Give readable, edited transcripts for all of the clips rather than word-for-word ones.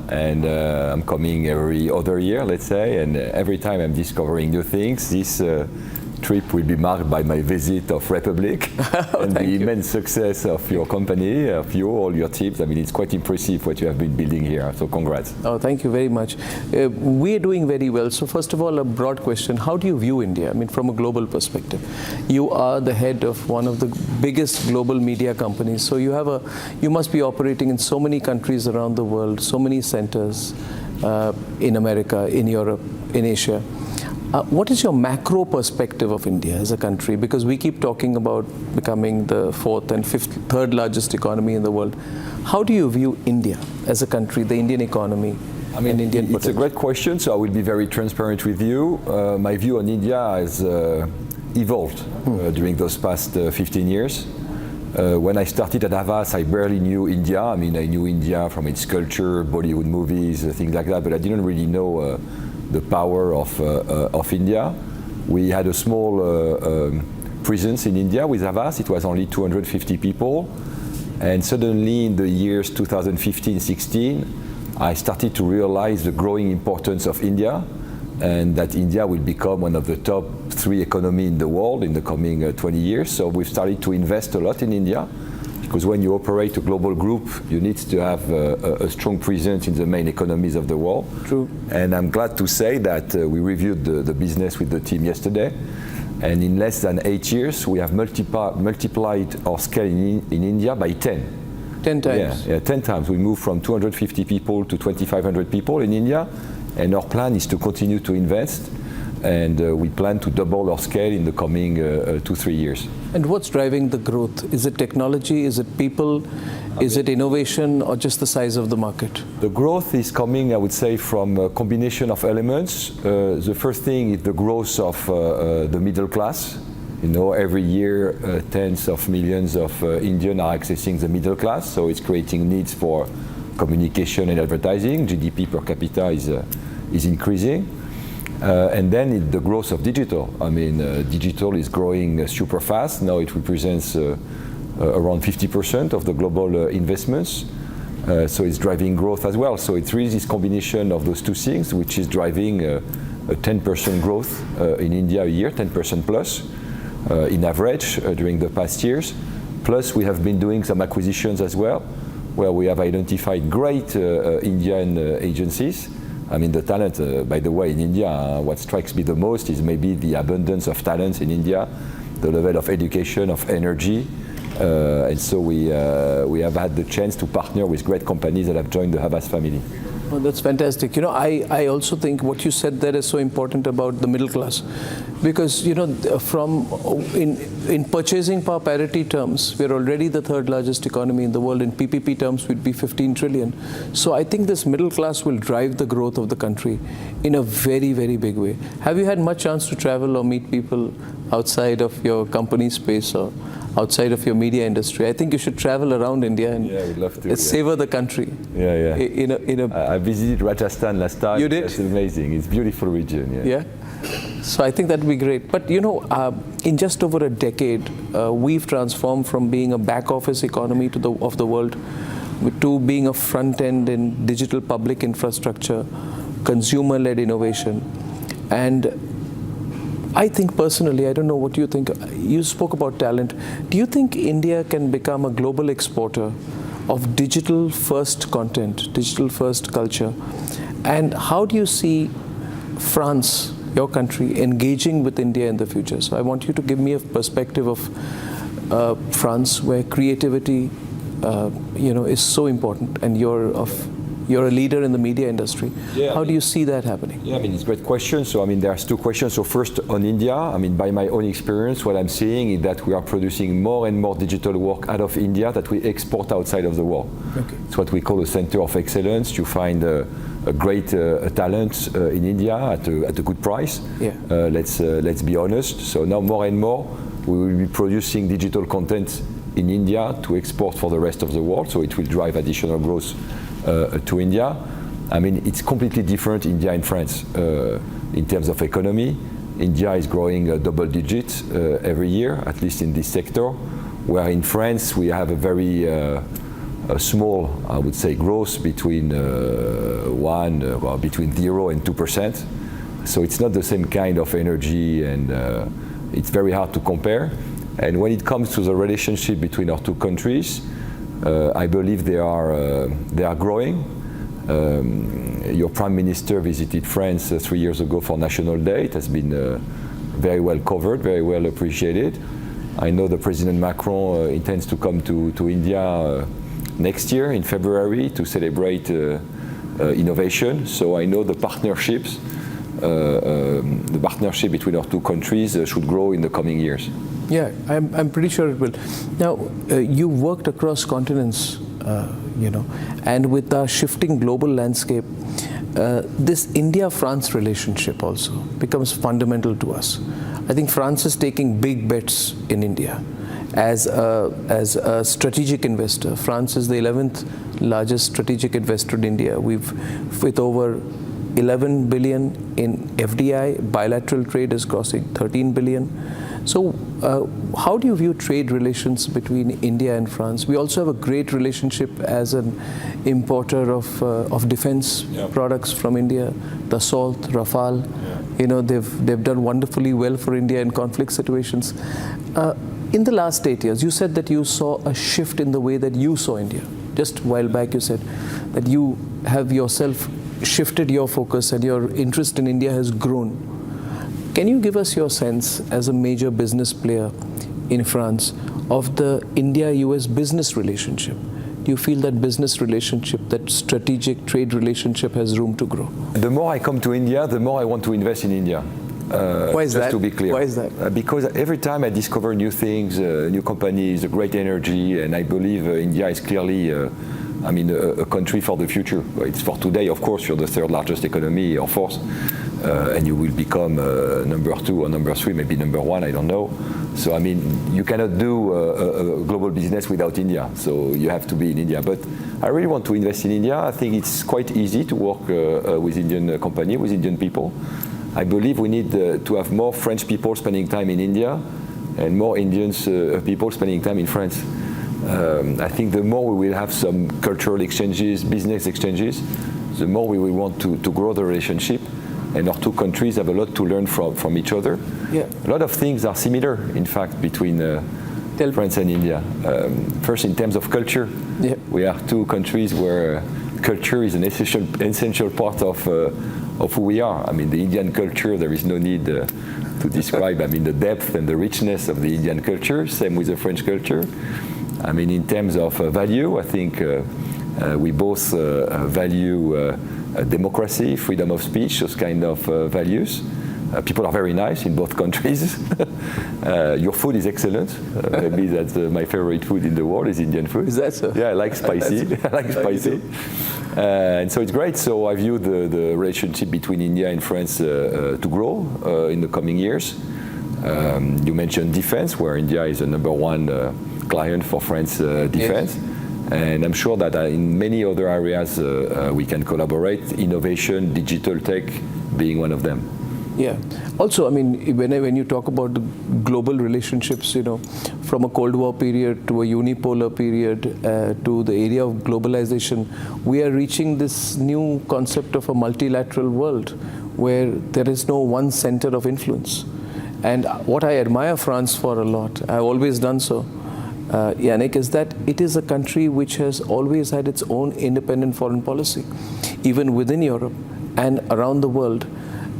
and I'm coming every other year, let's say, and every time I'm discovering new things. This trip will be marked by my visit of Republic and the immense success of your company, of you, all your teams. I mean, it's quite impressive what you have been building here, so congrats. Oh, thank you very much. We're doing very well. So first of all, a broad question. How do you view India? I mean, from a global perspective. You are the head of one of the biggest global media companies. So you must be operating in so many countries around the world, so many centers in America, in Europe, in Asia. What is your macro perspective of India as a country? Because we keep talking about becoming the fourth and third largest economy in the world. How do you view India as a country, the Indian economy? I mean, it's a great question, so I will be very transparent with you. My view on India has evolved during those past 15 years. When I started at HAVAS, I barely knew India. I mean, I knew India from its culture, Bollywood movies, things like that, but I didn't really know the power of India. We had a small presence in India with HAVAS. It was only 250 people. And suddenly in the years 2015-16, I started to realize the growing importance of India and that India will become one of the top 3 economies in the world in the coming 20 years. So we've started to invest a lot in India, because when you operate a global group, you need to have a strong presence in the main economies of the world. True. And I'm glad to say that we reviewed the business with the team yesterday, and in less than 8 years, we have multiplied our scale in India by 10. 10 times? Yeah, 10 times. We moved from 250 people to 2,500 people in India, and our plan is to continue to invest, and we plan to double our scale in the coming 2-3 years. And what's driving the growth? Is it technology? Is it people? Is it innovation, or just the size of the market? The growth is coming, I would say, from a combination of elements. The first thing is the growth of the middle class. You know, every year tens of millions of Indians are accessing the middle class, so it's creating needs for communication and advertising. GDP per capita is increasing. And then the growth of digital. I mean, digital is growing super fast. Now it represents around 50% of the global investments. So it's driving growth as well. So it's really this combination of those two things which is driving a 10% growth in India a year, 10% plus in average during the past years. Plus we have been doing some acquisitions as well, where we have identified great Indian agencies. I mean, the talent, by the way, in India, what strikes me the most is maybe the abundance of talents in India, the level of education, of energy. And so we have had the chance to partner with great companies that have joined the HAVAS family. Oh, that's fantastic. You know, I also think what you said there is so important about the middle class, because, you know, in purchasing power parity terms, we're already the third largest economy in the world. In PPP terms, we'd be 15 trillion. So I think this middle class will drive the growth of the country in a very, very big way. Have you had much chance to travel or meet people outside of your company space or outside of your media industry? I think you should travel around India and we'd love to, savor the country. I visited Rajasthan last time. You did? It's amazing. It's a beautiful region. Yeah. So I think that would be great. But you know, in just over a decade, we've transformed from being a back office economy of the world to being a front end in digital public infrastructure, consumer-led innovation. And I think personally, I don't know what you think, you spoke about talent. Do you think India can become a global exporter of digital first content, digital first culture? And how do you see France, your country, engaging with India in the future? So I want you to give me a perspective of France, where creativity is so important, and you're a leader in the media industry. How do you see that happening? Yeah, I mean, it's a great question. So, I mean, there's two questions. So first, on India, I mean, by my own experience, what I'm seeing is that we are producing more and more digital work out of India that we export outside of the world. Okay. It's what we call a center of excellence. You find a great talent in India at a good price. Yeah. Let's be honest. So now more and more, we will be producing digital content in India to export for the rest of the world. So it will drive additional growth to India. I mean, it's completely different, India and France, in terms of economy. India is growing double digits every year, at least in this sector, where in France we have a very small, I would say, growth between one, well, between 0 and 2%. So it's not the same kind of energy, and it's very hard to compare. And when it comes to the relationship between our two countries, I believe they are growing. Your Prime Minister visited France 3 years ago for National Day. It has been very well covered, very well appreciated. I know the President Macron intends to come to India next year in February to celebrate innovation. So I know the partnership between our two countries should grow in the coming years. Yeah, I'm pretty sure it will. Now, you worked across continents, and with our shifting global landscape, this India-France relationship also becomes fundamental to us. I think France is taking big bets in India as a strategic investor. France is the 11th largest strategic investor in India. With over 11 billion in FDI, bilateral trade is crossing 13 billion. So how do you view trade relations between India and France? We also have a great relationship as an importer of defense products from India, Dassault, Rafale. Yeah. They've done wonderfully well for India in conflict situations. In the last 8 years, you said that you saw a shift in the way that you saw India. Just a while back you said that you have yourself shifted your focus and your interest in India has grown. Can you give us your sense as a major business player in France of the India-US business relationship? Do you feel that business relationship, that strategic trade relationship has room to grow? The more I come to India, the more I want to invest in India. Why is that? Just to be clear. Why is that? Because every time I discover new things, new companies, a great energy, and I believe India is clearly a country for the future. It's for today, of course, you're the third largest economy or fourth, and you will become number 2 or number 3, maybe number 1, I don't know. So you cannot do a global business without India, so you have to be in India. But I really want to invest in India. I think it's quite easy to work with Indian company, with Indian people. I believe we need to have more French people spending time in India and more Indians people spending time in France. I think the more we will have some cultural exchanges, business exchanges, the more we will want to grow the relationship. And our two countries have a lot to learn from each other. Yeah. A lot of things are similar, in fact, between France and India. First, in terms of culture, we are two countries where culture is an essential part of who we are. The Indian culture, there is no need to describe the depth and the richness of the Indian culture, same with the French culture. In terms of value, I think we both value democracy, freedom of speech, those kind of values. People are very nice in both countries. Your food is excellent. Maybe that's my favorite food in the world is Indian food. Is that so? Yeah, I like spicy. I like spicy. And so it's great. So I view the relationship between India and France to grow in the coming years. You mentioned defense, where India is the number 1 client for France defense. Yes. And I'm sure that in many other areas we can collaborate, innovation, digital tech being one of them. Yeah. Also, when you talk about the global relationships, from a Cold War period to a unipolar period to the area of globalization, we are reaching this new concept of a multilateral world where there is no one center of influence. And what I admire France for a lot, I've always done so, Yannick, is that it is a country which has always had its own independent foreign policy, even within Europe and around the world.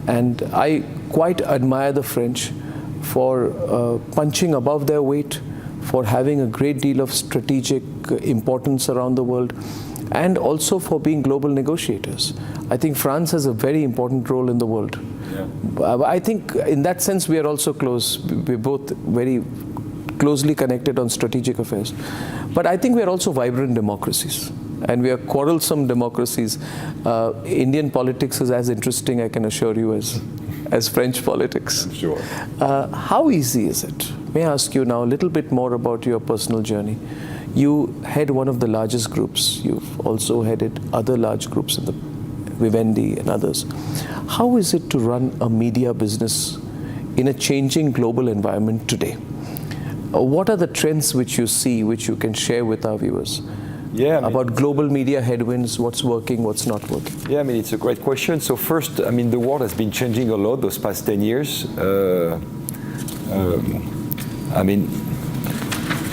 And I quite admire the French for punching above their weight, for having a great deal of strategic importance around the world, and also for being global negotiators. I think France has a very important role in the world. Yeah. I think in that sense we are also close. We're both very closely connected on strategic affairs. But I think we are also vibrant democracies. And we are quarrelsome democracies. Indian politics is as interesting, I can assure you, as French politics. Sure. How easy is it? May I ask you now a little bit more about your personal journey? You head one of the largest groups. You've also headed other large groups in the Vivendi and others. How is it to run a media business in a changing global environment today? What are the trends which you see, which you can share with our viewers? Yeah, I mean, about global media headwinds, what's working, what's not working? Yeah, I mean, it's a great question. So first, I mean, the world has been changing a lot those past 10 years. I mean,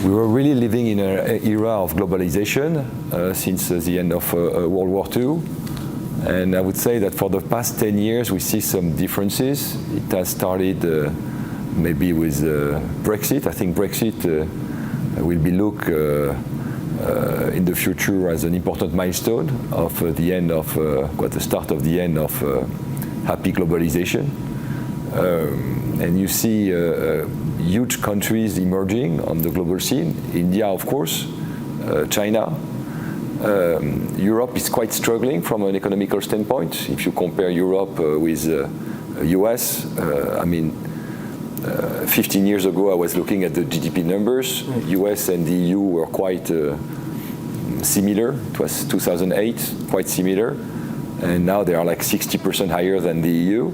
we were really living in an era of globalization since the end of World War II. And I would say that for the past 10 years, we see some differences. It has started maybe with Brexit. I think Brexit will be looked in the future as an important milestone of the end of, the start of the end of happy globalization. And you see huge countries emerging on the global scene. India, of course, China. Europe is quite struggling from an economical standpoint. If you compare Europe with US, I mean, 15 years ago I was looking at the GDP numbers. US and the EU were quite similar. It was 2008, quite similar. And now they are like 60% higher than the EU.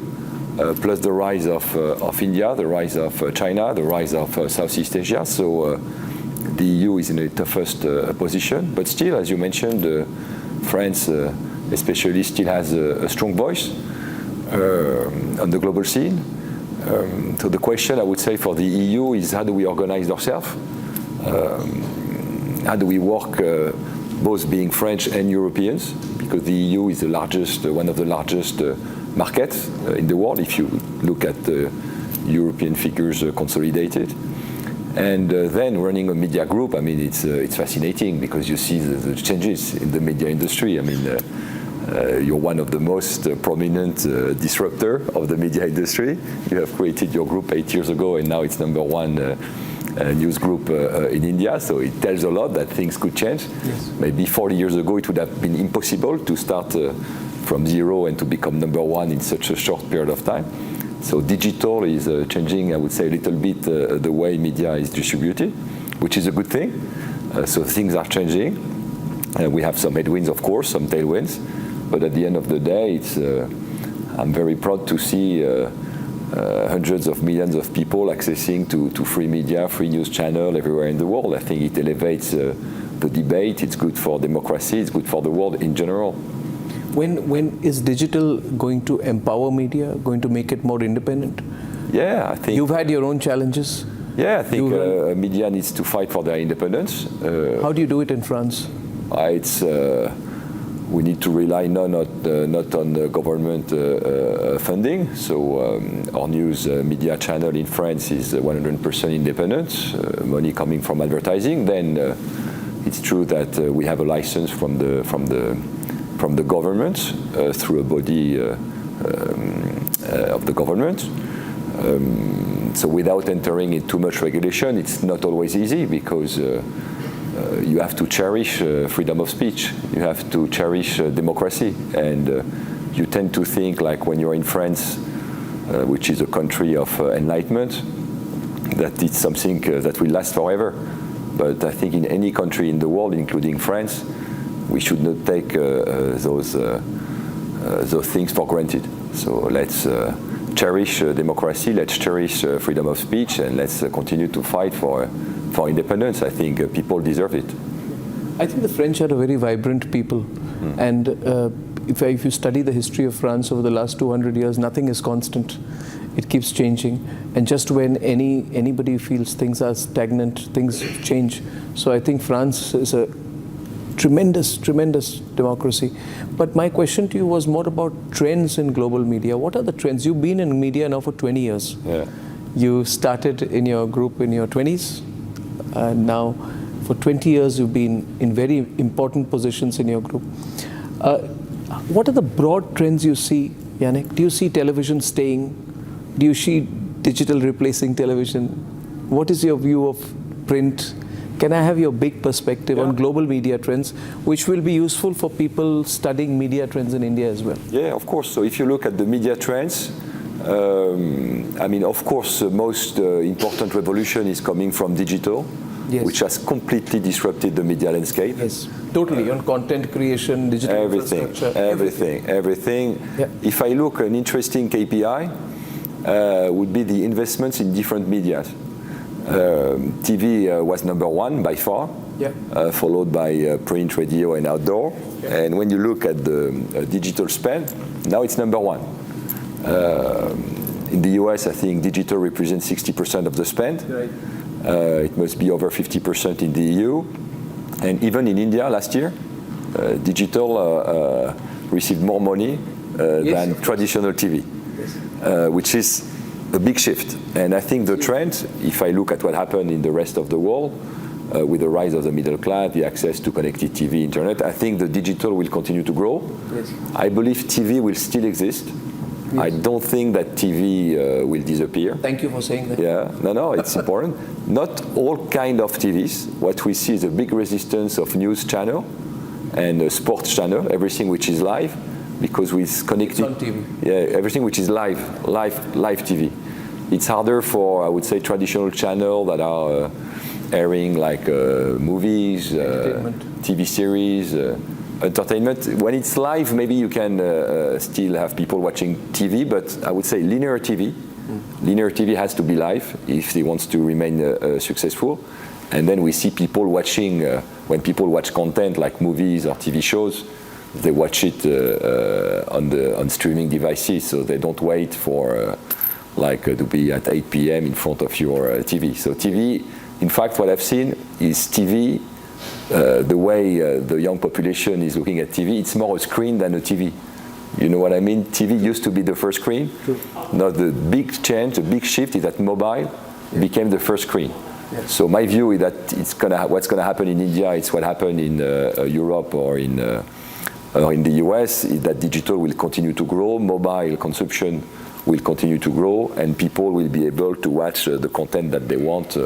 Plus the rise of India, the rise of China, the rise of Southeast Asia. So the EU is in the toughest position. But still, as you mentioned, France especially still has a strong voice on the global scene. So the question I would say for the EU is how do we organize ourselves? How do we work both being French and Europeans? Because the EU is the largest, one of the largest markets in the world, if you look at the European figures consolidated. And then running a media group, I mean, it's fascinating because you see the changes in the media industry. I mean, you're one of the most prominent disruptor of the media industry. You have created your group 8 years ago, and now it's #1 news group in India. So it tells a lot that things could change. Yes. Maybe 40 years ago, it would have been impossible to start from zero and to become #1 in such a short period of time. So digital is changing, I would say, a little bit the way media is distributed, which is a good thing. So things are changing. We have some headwinds, of course, some tailwinds. But at the end of the day, I'm very proud to see hundreds of millions of people accessing to free media, free news channel everywhere in the world. I think it elevates the debate. It's good for democracy. It's good for the world in general. When is digital going to empower media, going to make it more independent? Yeah, I think... You've had your own challenges. Yeah, I think media needs to fight for their independence. How do you do it in France? We need to rely not on the government funding. So our news media channel in France is 100% independent, money coming from advertising. Then it's true that we have a license from the government through a body of the government. So without entering in too much regulation, it's not always easy because you have to cherish freedom of speech. You have to cherish democracy. And you tend to think like when you're in France, which is a country of enlightenment, that it's something that will last forever. But I think in any country in the world, including France, we should not take those things for granted. So let's cherish democracy, let's cherish freedom of speech, and let's continue to fight for independence. I think people deserve it. I think the French are a very vibrant people. And if you study the history of France over the last 200 years, nothing is constant. It keeps changing. And just when anybody feels things are stagnant, things change. So I think France is a tremendous democracy. But my question to you was more about trends in global media. What are the trends? You've been in media now for 20 years. Yeah. You started in your group in your 20s. And now for 20 years you've been in very important positions in your group. What are the broad trends you see, Yannick? Do you see television staying? Do you see digital replacing television? What is your view of print? Can I have your big perspective on global media trends, which will be useful for people studying media trends in India as well? Yeah, of course. So if you look at the media trends, I mean, of course, the most important revolution is coming from digital, which has completely disrupted the media landscape. Yes, totally. On content creation, digital infrastructure. Everything. Yeah. If I look, an interesting KPI would be the investments in different media. TV was #1 by far. followed by print, radio, and outdoor. Yeah. And when you look at the digital spend, now it's number one. In the US, I think digital represents 60% of the spend. Right. It must be over 50% in the EU. And even in India last year, digital received more money than traditional TV, which is a big shift. And I think the trend, if I look at what happened in the rest of the world, with the rise of the middle class, the access to connected TV, internet, I think the digital will continue to grow. Yes. I believe TV will still exist. Yes. I don't think that TV will disappear. Thank you for saying that. Yeah, no, it's important. Not all kind of TVs. What we see is a big resistance of news channel and a sports channel, everything which is live, because with connected, it's on TV. Yeah, everything which is live TV. It's harder for, I would say, traditional channels that are airing like movies, TV series, entertainment. When it's live, maybe you can still have people watching TV, but I would say linear TV. Linear TV has to be live if it wants to remain successful. And then we see people watching, when people watch content like movies or TV shows, they watch it on streaming devices, so they don't wait for to be at 8 p.m. in front of your TV. So TV, in fact, what I've seen is TV, the way the young population is looking at TV, it's more a screen than a TV. You know what I mean? TV used to be the first screen. True. Now the big change, the big shift is that mobile became the first screen. Yes. So my view is that what's going to happen in India, it's what happened in Europe or in the US, is that digital will continue to grow, mobile consumption will continue to grow, and people will be able to watch the content that they want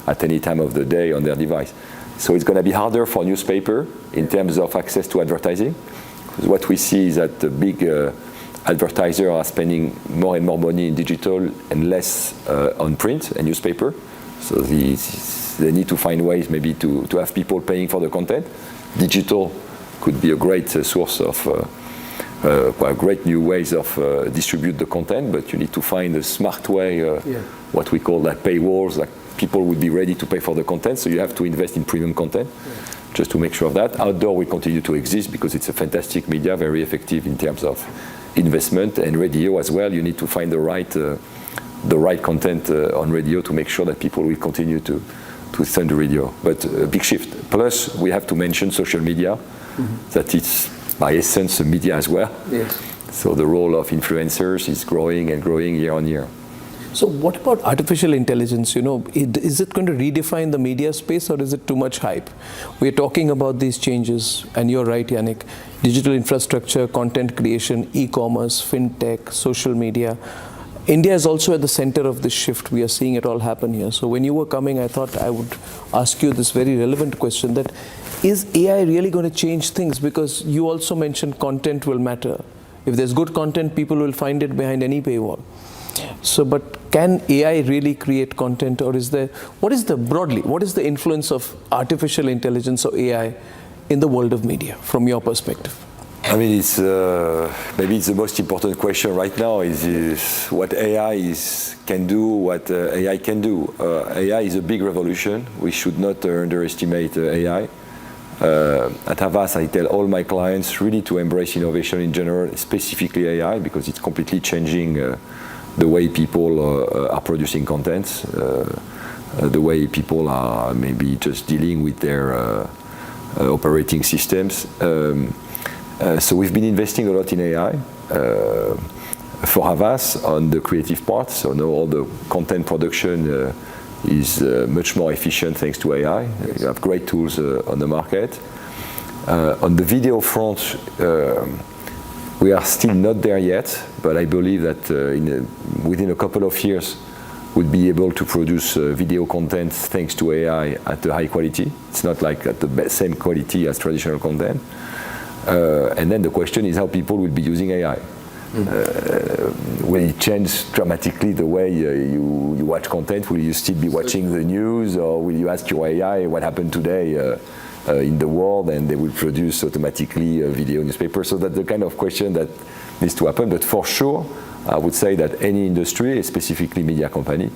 at any time of the day on their device. So it's going to be harder for newspaper in terms of access to advertising. Because what we see is that the big advertisers are spending more and more money in digital and less on print and newspaper. So they need to find ways maybe to have people paying for the content. Digital could be a great source of great new ways of distribute the content, but you need to find a smart way, what we call like paywalls, like people would be ready to pay for the content, so you have to invest in premium content just to make sure of that. Outdoor will continue to exist because it's a fantastic media, very effective in terms of investment, and radio as well. You need to find the right content on radio to make sure that people will continue to listen to radio. But a big shift. Plus, we have to mention social media, that it's by essence a media as well. Yes. So the role of influencers is growing and growing year on year. So what about artificial intelligence? You know, is it going to redefine the media space, or is it too much hype? We're talking about these changes, and you're right, Yannick. Digital infrastructure, content creation, e-commerce, fintech, social media. India is also at the center of this shift. We are seeing it all happen here. So when you were coming, I thought I would ask you this very relevant question, that is AI really going to change things? Because you also mentioned content will matter. If there's good content, people will find it behind any paywall. So, but can AI really create content, or is there, what is the influence of artificial intelligence or AI in the world of media from your perspective? I mean, it's maybe it's the most important question right now is what AI can do, what AI can do. AI is a big revolution. We should not underestimate AI. At HAVAS, I tell all my clients really to embrace innovation in general, specifically AI, because it's completely changing the way people are producing contents, the way people are maybe just dealing with their operating systems. So we've been investing a lot in AI for HAVAS on the creative part. So now all the content production is much more efficient thanks to AI. You have great tools on the market. On the video front, we are still not there yet, but I believe that within a couple of years, we'll be able to produce video content thanks to AI at a high quality. It's not like at the same quality as traditional content. And then the question is how people will be using AI. Will it change dramatically the way you watch content? Will you still be watching the news, or will you ask your AI what happened today in the world, and they will produce automatically a video newspaper? So that's the kind of question that needs to happen. But for sure, I would say that any industry, specifically media company,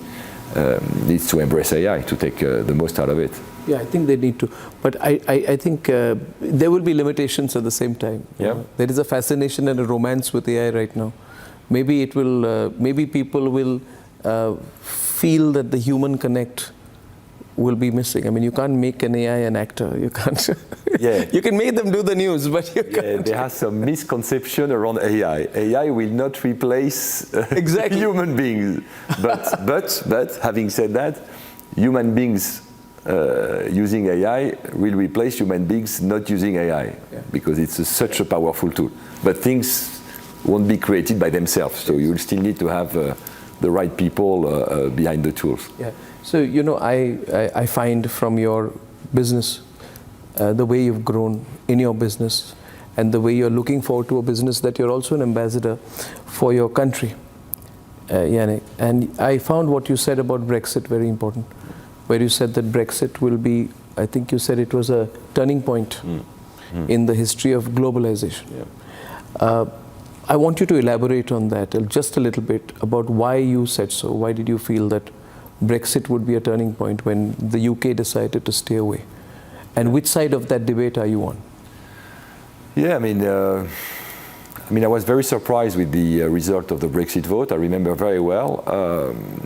needs to embrace AI to take the most out of it. Yeah, I think they need to. But I think there will be limitations at the same time. Yeah. There is a fascination and a romance with AI right now. Maybe it will. Maybe people will feel that the human connect will be missing. I mean, you can't make an AI an actor. You can't. Yeah. You can make them do the news, but you can't. There has some misconception around AI. AI will not replace Exactly. human beings. But having said that, human beings using AI will replace human beings not using AI, because it's such a powerful tool. But things won't be created by themselves, so you'll still need to have the right people behind the tools. Yeah. So, you know, I find from your business, the way you've grown in your business, and the way you're looking forward to a business, that you're also an ambassador for your country, Yannick. And I found what you said about Brexit very important, where you said that Brexit will be, I think you said it was a turning point in the history of globalization. Yeah. I want you to elaborate on that just a little bit, about why you said so. Why did you feel that Brexit would be a turning point when the UK decided to stay away? And which side of that debate are you on? Yeah, I mean, I was very surprised with the result of the Brexit vote. I remember very well.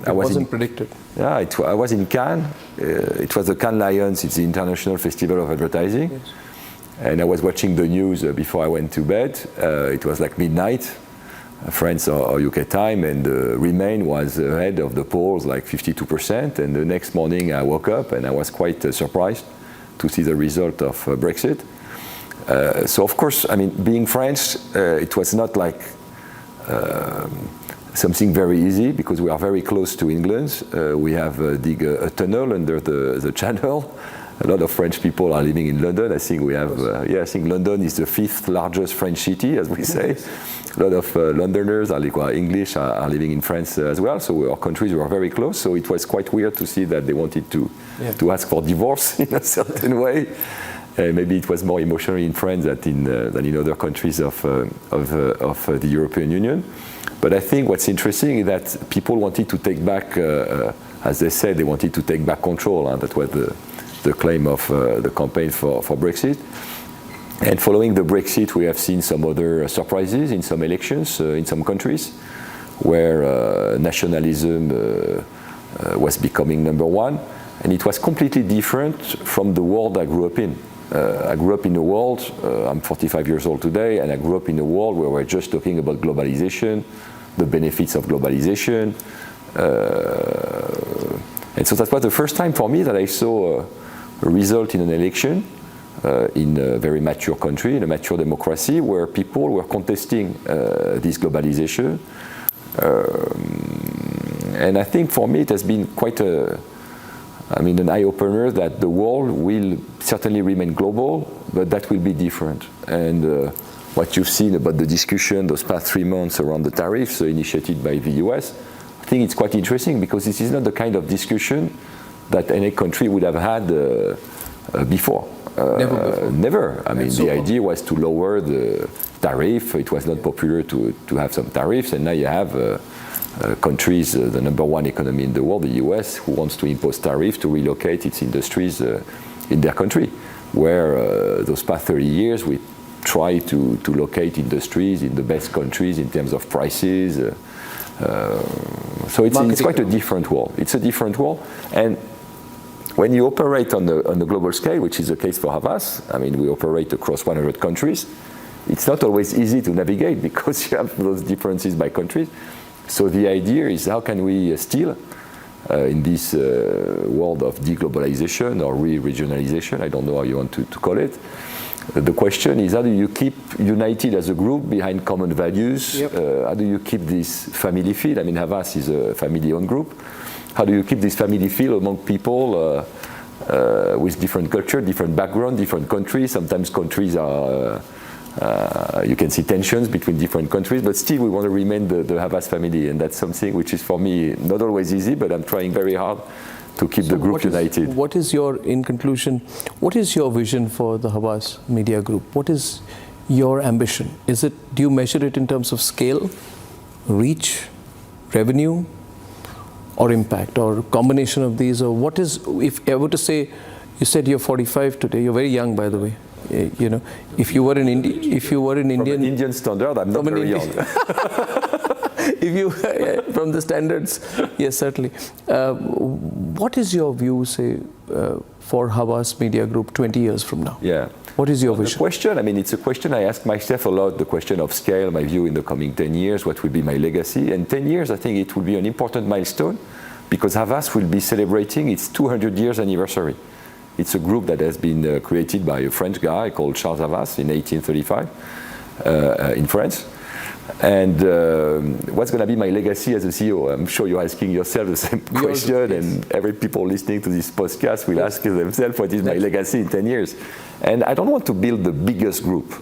It wasn't predicted. Yeah, I was in Cannes. It was the Cannes Lions. It's the International Festival of Advertising. Yes. And I was watching the news before I went to bed. It was like midnight, France or UK time, and Remain was ahead of the polls, like 52%. And the next morning I woke up and I was quite surprised to see the result of Brexit. So of course, I mean, being French, it was not like something very easy, because we are very close to England. We have dig a tunnel under the channel. A lot of French people are living in London. I think we have, I think London is the 5th largest French city, as we say. A lot of Londoners are English are living in France as well. So our countries were very close. So it was quite weird to see that they wanted to ask for divorce in a certain way. Maybe it was more emotional in France than in other countries of the European Union. But I think what's interesting is that people wanted to take back, as they said, they wanted to take back control. That was the claim of the campaign for Brexit. And following the Brexit, we have seen some other surprises in some elections in some countries, where nationalism was becoming number one. And it was completely different from the world I grew up in. I grew up in a world, I'm 45 years old today, and I grew up in a world where we're just talking about globalization, the benefits of globalization. And so that was the first time for me that I saw a result in an election in a very mature country, in a mature democracy, where people were contesting this globalization. And I think for me it has been quite an eye-opener that the world will certainly remain global, but that will be different. And what you've seen about the discussion those past 3 months around the tariffs initiated by the US, I think it's quite interesting, because this is not the kind of discussion that any country would have had before. Never before. Never. I mean, the idea was to lower the tariff. It was not popular to have some tariffs, and now you have countries, the number one economy in the world, the US, who wants to impose tariffs to relocate its industries in their country, where those past 30 years we try to locate industries in the best countries in terms of prices. So it's quite a different world. It's a different world. And when you operate on the global scale, which is the case for HAVAS, I mean, we operate across 100 countries, it's not always easy to navigate, because you have those differences by countries. So the idea is, how can we still, in this world of deglobalization or re-regionalization, I don't know how you want to call it, the question is, how do you keep united as a group behind common values? Yep. How do you keep this family feel? I mean, HAVAS is a family-owned group. How do you keep this family feel among people with different culture, different background, different countries? Sometimes countries are, you can see tensions between different countries, but still we want to remain the HAVAS family, and that's something which is for me not always easy, but I'm trying very hard to keep the group united. What is in conclusion, what is your vision for the HAVAS Media Group? What is your ambition? Do you measure it in terms of scale, reach, revenue, or impact, or combination of these? Or what is, if I were to say, you said you're 45 today, you're very young, by the way. You know, if you were in India, From an Indian standard, I'm not very young. If you, from the standards, yes, certainly. What is your view, say, for Havas Media Group 20 years from now? Yeah. What is your The vision? question, I mean, it's a question I ask myself a lot, the question of scale, my view in the coming 10 years, what will be my legacy? And 10 years, I think it will be an important milestone because Havas will be celebrating its 200 years anniversary. It's a group that has been created by a French guy called Charles Havas in 1835 in France. And what's going to be my legacy as a CEO? I'm sure you're asking yourself the same question, and every people listening to this podcast will ask themselves, what is my legacy in 10 years? And I don't want to build the biggest group.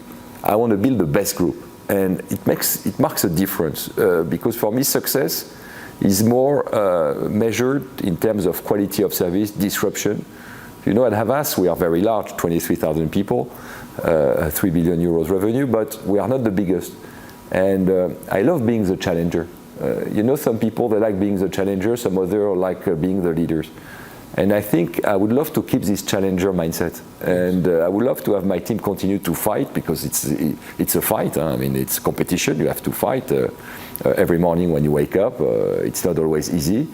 I want to build the best group. And it marks a difference because for me, success is more measured in terms of quality of service, disruption. You know, at Havas, we are very large, 23,000 people, 3 billion euros revenue, but we are not the biggest. And I love being the challenger. You know, some people, they like being the challenger, some others like being the leaders. And I think I would love to keep this challenger mindset. And I would love to have my team continue to fight because it's a fight. Huh? I mean, it's competition. You have to fight every morning when you wake up. It's not always easy.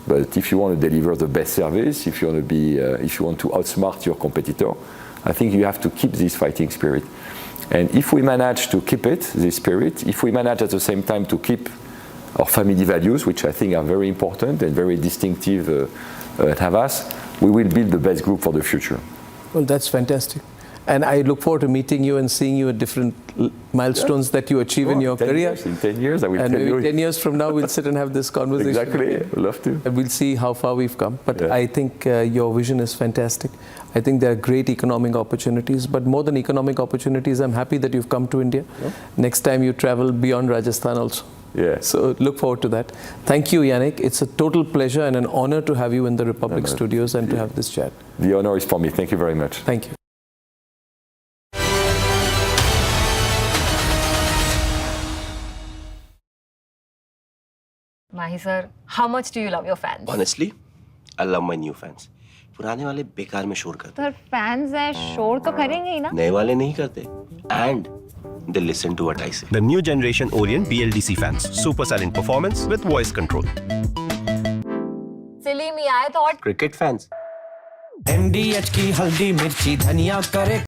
But if you want to deliver the best service, if you want to outsmart your competitor, I think you have to keep this fighting spirit. And if we manage to keep this spirit, if we manage at the same time to keep our family values, which I think are very important and very distinctive at Havas, we will build the best group for the future. Well, that's fantastic. And I look forward to meeting you and seeing you at different milestones that you achieve in your career. In 10 years, I will and tell you. And 10 years from now, we'll sit and have this conversation. Exactly, I'd love to. And we'll see how far we've come. But I think your vision is fantastic. I think there are great economic opportunities. But more than economic opportunities, I'm happy that you've come to India. Yeah. Next time you travel beyond Rajasthan also. Yeah. So look forward to that. Thank you, Yannick. It's a total pleasure and an honor to have you in the Republic Studios and to have this chat. The honor is for me. Thank you very much. Thank you. Mahi sir, how much do you love your fans? Honestly, I love my new fans. पुराने वाले बेकार में शोर करते sir fans हैं शोर तो करेंगे ही ना नए वाले नहीं करते and they listen to what I say. The new generation Orient BLDC fans. Super silent performance with voice control. Silly me, I thought Cricket fans. MDH की हल्दी मिर्ची धनिया करे